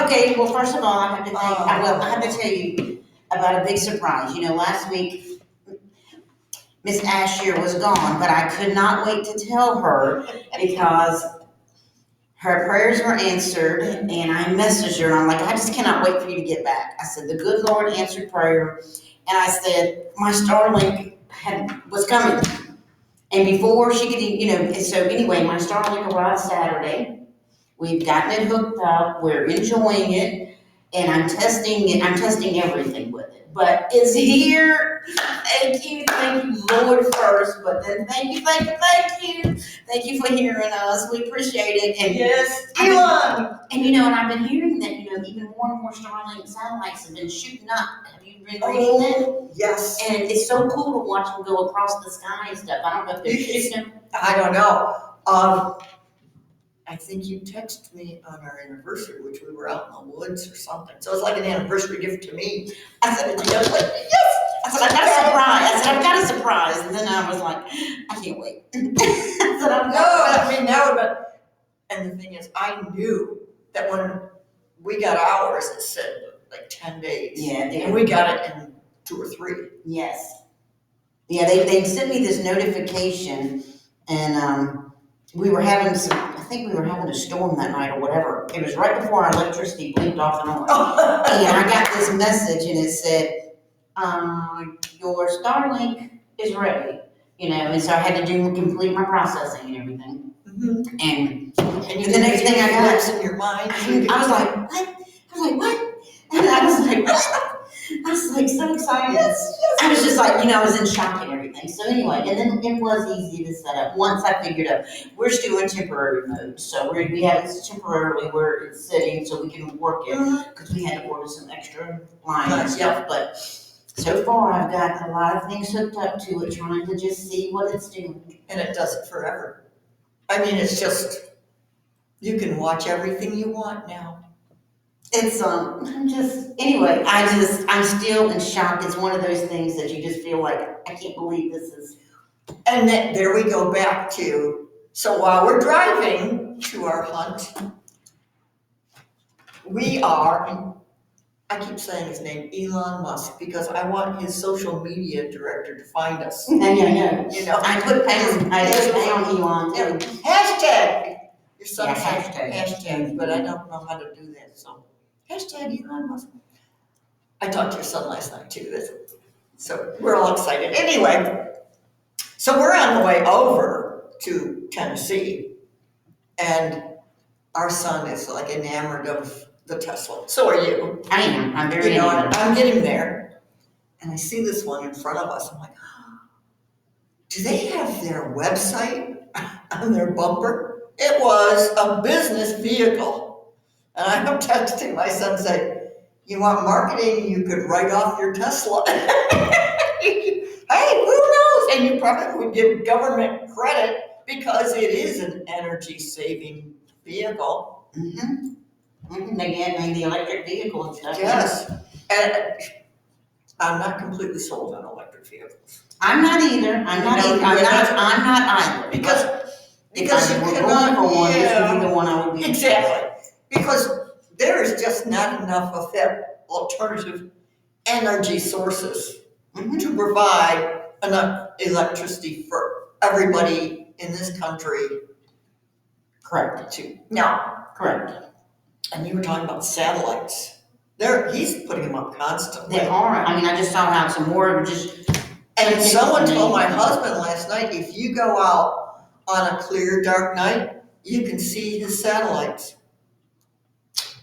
Okay, well, first of all, I have to tell you about a big surprise. You know, last week, Miss Asher was gone, but I could not wait to tell her because her prayers were answered, and I messaged her, and I'm like, I just cannot wait for you to get back. I said, the good Lord answered prayer, and I said, my Starlink was coming. And before she could, so anyway, my Starlink arrived Saturday. We've gotten it hooked up. We're enjoying it, and I'm testing it. I'm testing everything with it. But it's here. Thank you, Lord, first. But then thank you for hearing us. We appreciate it. And yes, Elon. And I've been hearing that even more and more Starlink satellites have been shooting up. Have you been reading that? Yes. And it's so cool to watch them go across the sky and stuff. I don't know if they're shooting them. I don't know. I think you texted me on our anniversary, which we were out in the woods or something. So it's like an anniversary gift to me. I said, did you know? Like, yes. I said, I've got a surprise. And then I was like, I can't wait. I said, and the thing is, I knew that when we got ours, it said like 10 days. Yeah. And we got it in 2 or 3. Yes. Yeah, they sent me this notification, and we were having I think we were having a storm that night or whatever. It was right before our electricity blinked off and on. And I got this message, and it said, your Starlink is ready. And so I had to complete my processing and everything. Mm-hmm. And the next thing I got in your mind, I was like, what? And I was like, what? I was like so excited. Yes. I was just like, I was in shock and everything. So anyway, and then it was easy to set up. Once I figured out, we're still in temporary mode. So we have it temporarily where it's sitting so we can work it because we had to order some extra lines and stuff. But so far I've got a lot of things hooked up to it, trying to just see what it's doing. And it does it forever. I mean, it's just, you can watch everything you want now. It's I'm still in shock. It's one of those things that you just feel like, I can't believe this is. And then there we go back to, so while we're driving to our hunt, I keep saying his name, Elon Musk, because I want his social media director to find us. Yeah. I put pound Elon too. Hashtag. Your son said hashtag, but I don't know how to do that, so. Hashtag Elon Musk. I talked to your son last night too, so we're all excited. Anyway, so we're on the way over to Tennessee, and our son is like enamored of the Tesla. So are you. I am. I'm very enamored. I'm getting there, and I see this one in front of us. I'm like, do they have their website on their bumper? It was a business vehicle. And I'm texting my son saying, you want marketing, you could write off your Tesla. Hey, who knows? And you probably would give government credit because it is an energy-saving vehicle. Mm-hmm. They get the electric vehicle and stuff. Yes. And I'm not completely sold on electric vehicles. I'm not either. I'm not either. Because you cannot go on, this would be the one I would be. Exactly. Because there is just not enough of that alternative energy sources to provide enough electricity for everybody in this country. Correct. Correct. And you were talking about satellites. He's putting them up constantly. They are. I mean, I just saw how some more just. And someone told my husband last night, if you go out on a clear, dark night, you can see his satellites.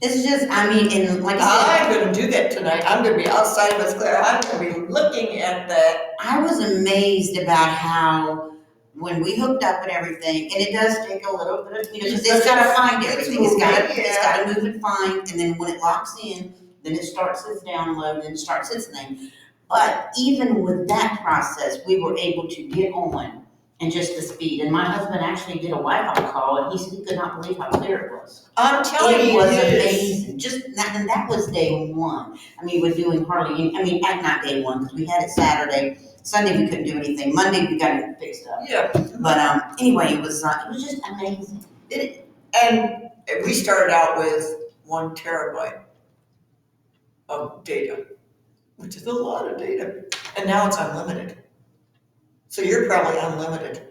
It's just, and like I said, I'm going to do that tonight. I'm going to be outside of his clear. I'm going to be looking at that. I was amazed about how, when we hooked up and everything, and it does take a little bit of, because it's got to find everything. It's got to move and find, and then when it locks in, then it starts its download and it starts its thing. But even with that process, we were able to get on and just the speed. And my husband actually did a Wi-Fi call, and he said he could not believe how clear it was. I'm telling you, it was amazing. And that was day one. We're doing hardly any, not day one, because we had it Saturday. Sunday we couldn't do anything. Monday we got it fixed up. Yeah. But anyway, it was just amazing. And we started out with 1 terabyte of data, which is a lot of data. And now it's unlimited. So you're probably unlimited.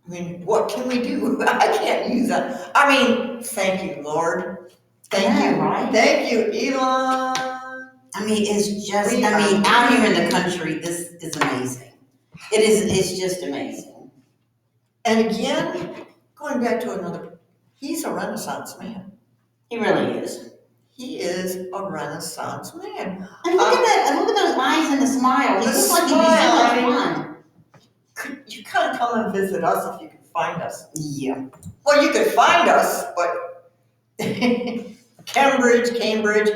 I mean, what can we do? I can't use that. I mean, thank you, Lord. Thank you. Right? Thank you, Elon. I mean, it's just, out here in the country, this is amazing. It's just amazing. And again, going back to another, he's a Renaissance man. He really is. He is a Renaissance man. And look at that, and look at those eyes and the smile. He looks like he'd be so much fun. You kind of come and visit us if you can find us. Yeah. Well, you could find us, but Cambridge,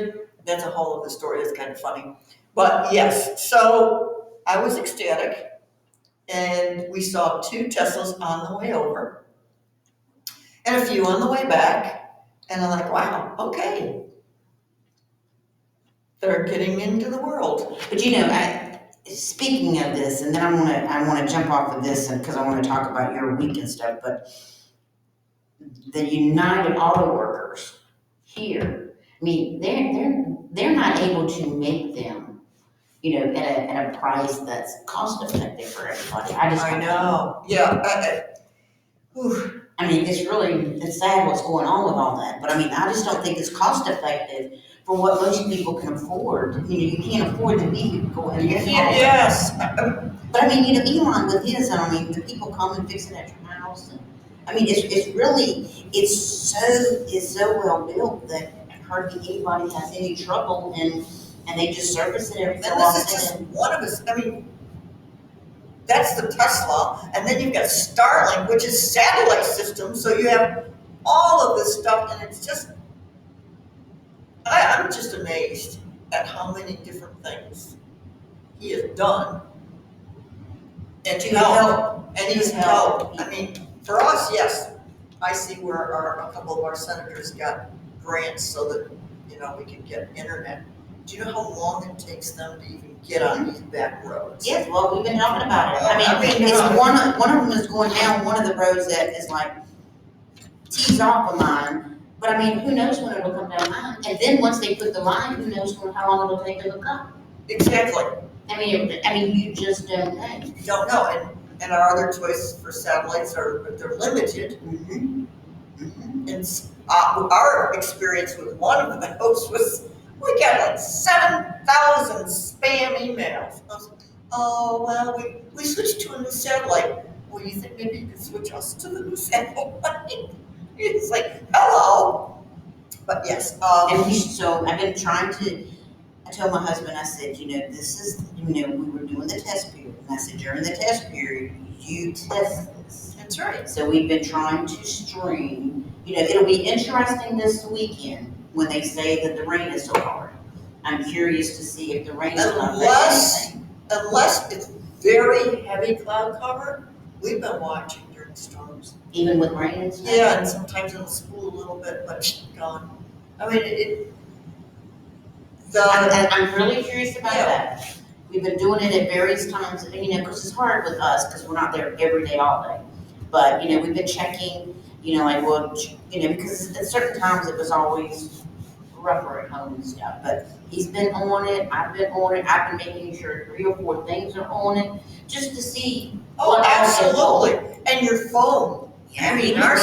that's a whole other story. That's kind of funny. But yes, so I was ecstatic, and we saw 2 Teslas on the way over, and a few on the way back, and I'm like, wow, okay. They're getting into the world. But speaking of this, and then I want to jump off of this because I want to talk about your week and stuff, but the United Auto Workers here, I mean, they're not able to make them, at a price that's cost effective for everybody. I know. Yeah. I mean, it's sad what's going on with all that, but I mean, I just don't think it's cost effective for what most people can afford. You can't afford the vehicle and You can't, yes. But I mean, Elon with his, I mean, the people come and fix it at your house. And, I mean, it's so well built that hardly anybody has any trouble, and they just service it every so often. And this is just one of us. I mean, that's the Tesla, and then you've got Starlink, which is satellite system. So you have all of this stuff, and it's just, I'm just amazed at how many different things he has done. And to help, and he's helped. I mean, for us, yes, I see where a couple of our senators got grants so that, we can get internet. Do you know how long it takes them to even get on these back roads? Yes, well, we've been talking about it. I mean, it's one of them is going down one of the roads that is like tees off of mine. But I mean, who knows when it'll come down mine? And then once they put the line, who knows how long it'll take to hook up? Exactly. I mean, you just don't know. You don't know, and our other choices for satellites they're limited. Mm-hmm. Mm-hmm. And our experience with one of those was we got like 7,000 spam emails. I was like, oh well, we switched to a new satellite. Well, you think maybe you could switch us to the new satellite? It's like, hello. But yes. So I've been trying to. I told my husband, I said, this is, we were doing the test period. And I said, during the test period, you test this. That's right. So we've been trying to stream. It'll be interesting this weekend when they say that the rain is so hard. I'm curious to see if the rain is going to affect anything. Unless it's very heavy cloud cover, we've been watching during storms. Even with rain and stuff? Yeah, and sometimes it'll spool a little bit, but gone. I mean, I'm really curious about that. We've been doing it at various times, because it's hard with us because we're not there every day, all day. But, we've been checking, because at certain times it was always rougher at home and stuff. But he's been on it, I've been on it, I've been making sure 3 or 4 things are on it just to see. Oh, absolutely. And your phone. Yeah, I mean, our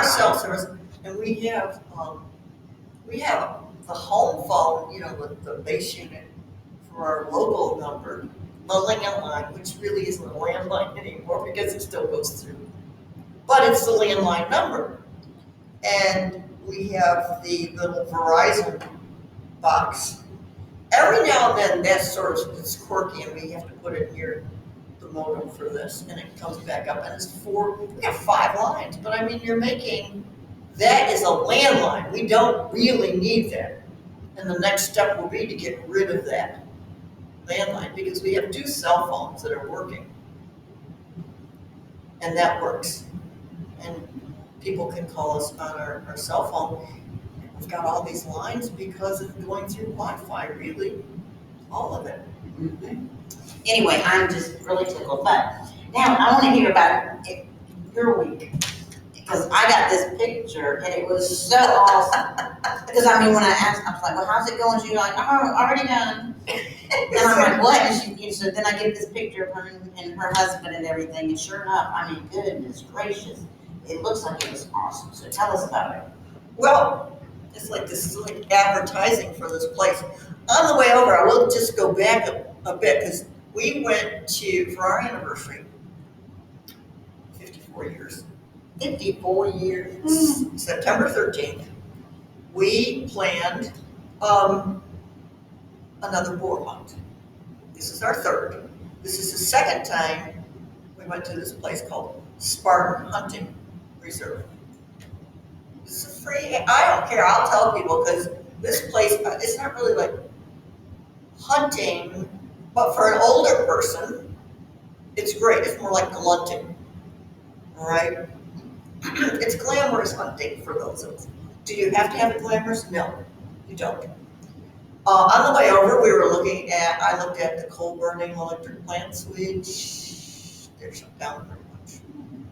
cell service, and we have the home phone, with the base unit for our local number, the landline, which really isn't a landline anymore because it still goes through. But it's the landline number. And we have the little Verizon box. Every now and then that sort of it's quirky and we have to put it near the modem for this and it comes back up and we got 5 lines, but I mean that is a landline. We don't really need that. And the next step will be to get rid of that landline because we have 2 cell phones that are working. And that works. And people can call us on our cell phone. We've got all these lines because it's going through Wi-Fi, really. All of it. Mm-hmm. Anyway, I'm just really tickled. But now I want to hear about your week. Because I got this picture and it was so awesome. Because I mean, when I asked, I was like, well, how's it going? She's like, oh, already done. And I'm like, what? And so then I get this picture of her and her husband and everything. And sure enough, I mean, goodness gracious, it looks like it was awesome. So tell us about it. Well, it's like this is like advertising for this place. On the way over, I will just go back a bit because we went to, for our anniversary, 54 years. 54 years. September 13th, we planned another boar hunt. This is our third. This is the second time we went to this place called Spartan Hunting Reserve. This is free. I don't care. I'll tell people because this place, it's not really like hunting, but for an older person, it's great. It's more like glunting. All right? It's glamorous hunting for those of us. Do you have to have it glamorous? No, you don't. On the way over, I looked at the coal burning electric plants, which they're shut down pretty much.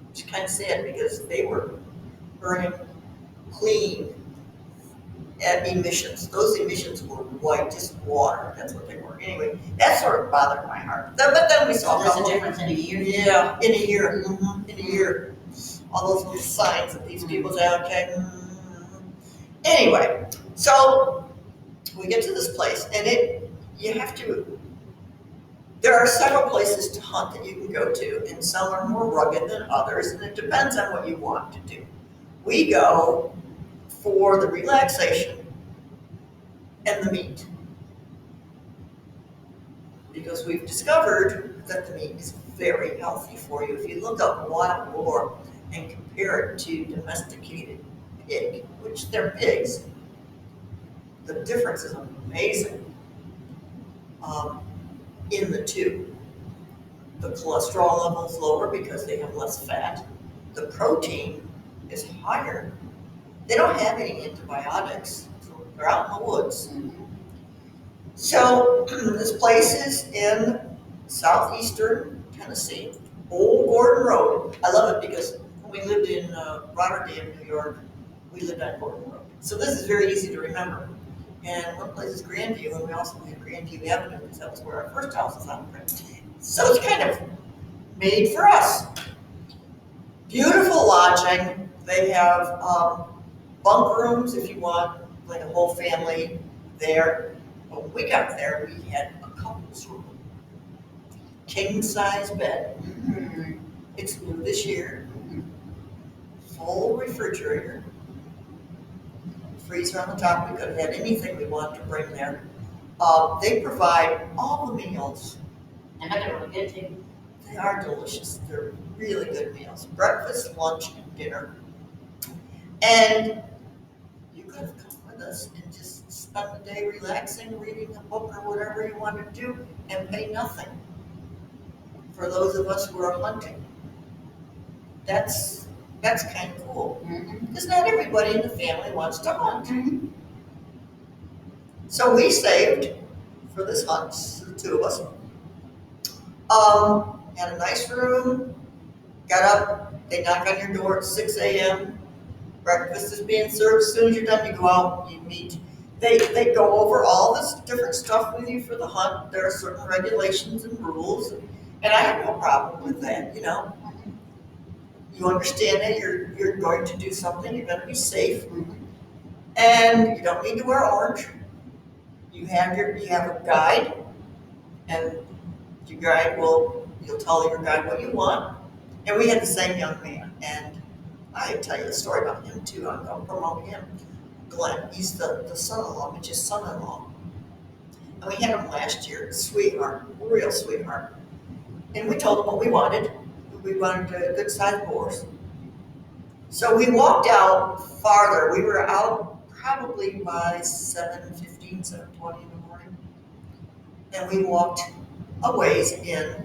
Which is kind of sad because they were burning clean emissions. Those emissions were white, just water. That's what they were. Anyway, that sort of bothered my heart. But then we saw There's a difference in a year. Yeah, in a year. In a year. All those little signs that these people say, okay. Anyway, so we get to this place, and there are several places to hunt that you can go to, and some are more rugged than others, and it depends on what you want to do. We go for the relaxation and the meat, because we've discovered that the meat is very healthy for you. If you look up wild boar and compare it to domesticated pig, which they're pigs, the difference is amazing in the two. The cholesterol level is lower because they have less fat. The protein is higher. They don't have any antibiotics. So they're out in the woods. So this place is in southeastern Tennessee, Old Gordon Road. I love it because when we lived in Rotterdam, New York, we lived on Gordon Road. So this is very easy to remember. And one place is Grandview, and we also have Grandview Avenue because that was where our first house was on. So it's kind of made for us. Beautiful lodging. They have bunk rooms if you want, like a whole family there. But when we got there, we had a couple's room. King size bed. It's new this year. Full refrigerator. Freezer on the top. We could have had anything we wanted to bring there. They provide all the meals. I bet they're really good too. They are delicious. They're really good meals. Breakfast, lunch, and dinner. And you could have come with us and just spend the day relaxing, reading a book or whatever you want to do, and pay nothing. For those of us who are hunting, that's kind of cool. Because not everybody in the family wants to hunt. So we saved for this hunt, the two of us. Had a nice room, got up, they knock on your door at 6 a.m. Breakfast is being served. As soon as you're done, you go out, you meet. They go over all this different stuff with you for the hunt. There are certain regulations and rules, and I have no problem with that, you know. You understand that you're going to do something, you're going to be safe, and you don't need to wear orange. You have a guide, and your guide you'll tell your guide what you want. And we had the same young man, and I tell you a story about him too. I'm going to promote him. Glenn, he's the son-in-law, Mitch's son-in-law. And we had him last year, sweetheart, real sweetheart. And we told him what we wanted. We wanted good-sized boars. So we walked out farther. We were out probably by 7:15, 7:20 in the morning. And we walked a ways in.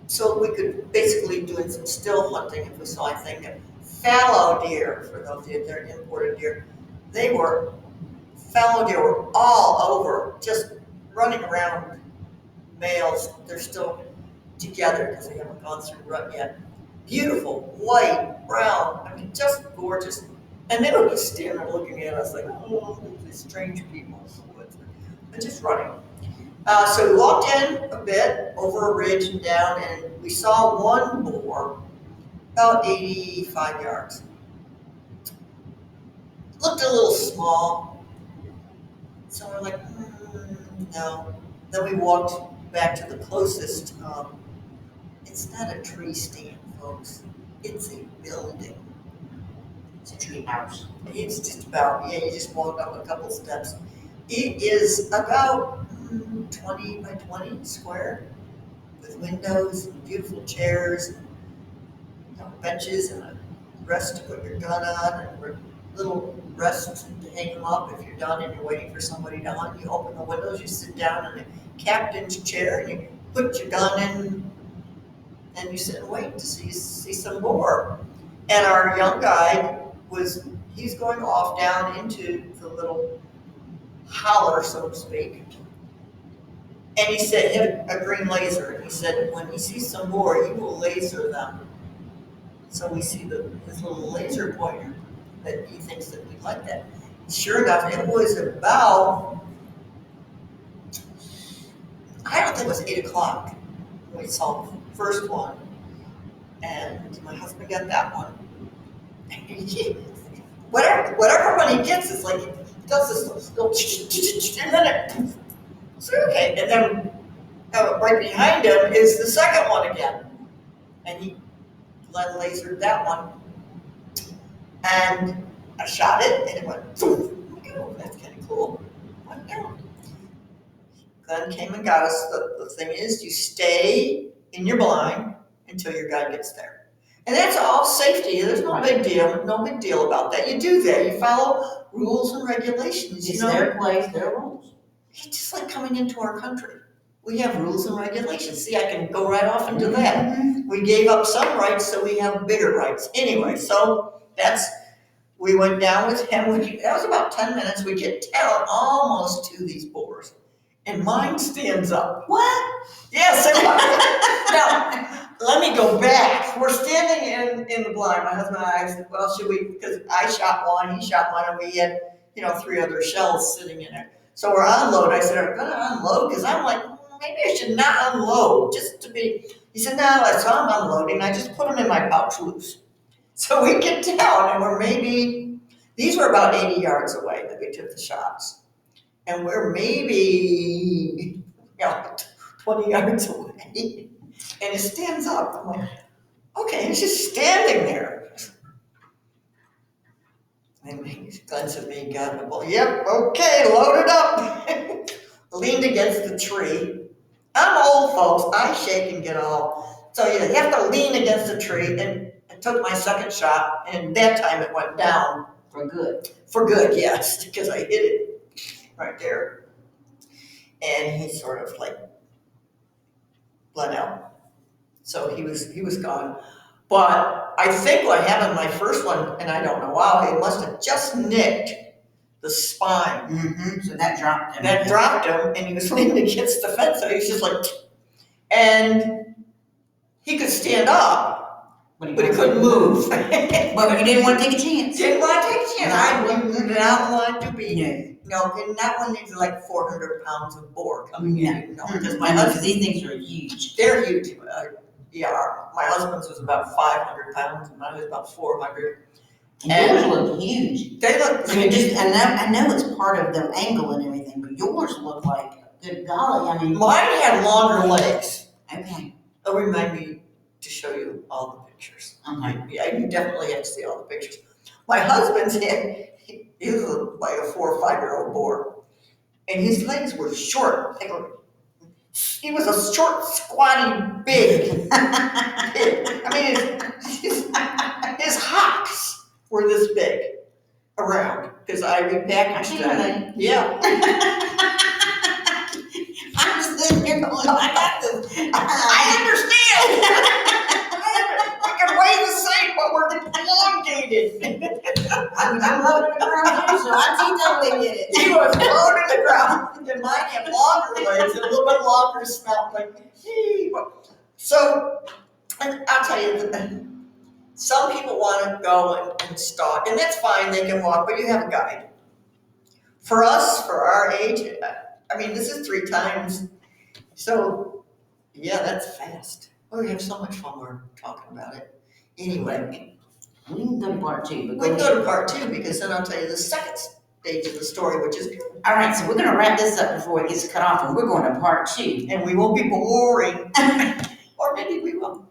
So we could basically doing some still hunting if we saw anything. Fallow deer, for those of you that are imported deer, fallow deer were all over, just running around. Males, they're still together because they haven't gone through rut yet. beautiful, white, brown, I mean, just gorgeous. And they were just standing there looking at us like, oh, these strange people. But just running. So we walked in a bit over a ridge and down, and we saw one boar about 85 yards. Looked a little small, so we're like, no. Then we walked back to the closest. It's not a tree stand, folks. It's a building. It's a tree house. It's just about, you just walk up a couple steps. It is about 20 by 20 square with windows and beautiful chairs, benches and a rest to put your gun on and a little rest to hang them up if you're done and you're waiting for somebody to hunt. You open the windows, you sit down in the captain's chair and you put your gun in and you sit and wait to see some boar. And our young guide he's going off down into the little holler, so to speak. And he said, he had a green laser, and he said, when he sees some boar, he will laser them. So we see his little laser pointer that he thinks that we like that. Sure enough, it was about, I don't think it was 8 o'clock when we saw the first one. And my husband got that one. Whatever one he gets, it's like, he does this little, and then it, so okay, and then right behind him is the second one again. And he lasered that one. And I shot it, and it went, oh, that's kind of cool. Went down. Glenn came and got us. The thing is, you stay in your blind until your guide gets there. And that's all safety. There's no big deal about that. You do that. You follow rules and regulations. It's their place, their rules. It's just like coming into our country. We have rules and regulations. See, I can go right off into that. We gave up some rights, so we have bigger rights. Anyway, so we went down with him. That was about 10 minutes. We get down almost to these boars. And mine stands up. What? Yes, it was. Now, let me go back. We're standing in the blind. My husband and I said, well, should we, because I shot one, he shot one, and we had, 3 other shells sitting in there. So we're unloading. I said, I'm going to unload, because I'm like, maybe I should not unload, just to be. He said, no, so I'm unloading. I just put them in my pouch loose. So we get down, and these were about 80 yards away that we took the shots. And we're maybe 20 yards away. And it stands up. I'm like, okay, it's just standing there. And he glanced at me, got in the ball. Yep, okay, load it up. Leaned against the tree. I'm old, folks. I shake and get all. So you have to lean against the tree. And I took my second shot, and that time it went down. For good. For good, yes, because I hit it right there. And he sort of like bled out. So he was gone. But I think what happened my first one, and I don't know how, it must have just nicked the spine. Mm-hmm. So that dropped him. That dropped him, and he was leaning against the fence, so he was just like, and he could stand up, but he couldn't move. But you didn't want to take a chance. Didn't want to take a chance. I did not want to be. Yeah. No, and that one needs like 400 pounds of boar coming in. Because my husband, these things are huge. They're huge. Yeah, my husband's was about 500 pounds, and mine was about 400. And yours look huge. They look. I mean, I know it's part of the angle and everything, but yours look like, good golly, I mean. Mine had longer legs. Okay. It'll remind me to show you all the pictures. Okay. Yeah, you definitely have to see all the pictures. My husband's he was like a 4 or 5-year-old boar, and his legs were short. He was a short, squatty, big. I mean, his hocks were this big around because I repackaged them. Yeah. I'm just sitting here going, I got this. I understand. We can weigh the same, but we're elongated. I mean, I'm loaded in the ground too, so I totally get it. He was low to the ground, and mine had longer legs and a little bit longer snout. So, and I'll tell you, Some people want to go and stalk, and that's fine, they can walk, but you have a guide. For us, for our age, I mean, this is 3 times, so, yeah, that's fast. Oh, we have so much fun, we're talking about it. Anyway, We can go to part 2, but we go can ahead. go to part 2, because then I'll tell you the second stage of the story, which is good. All right, so we're gonna wrap this up before it gets cut off, and we're going to part 2. And we won't be boring. Or maybe we will.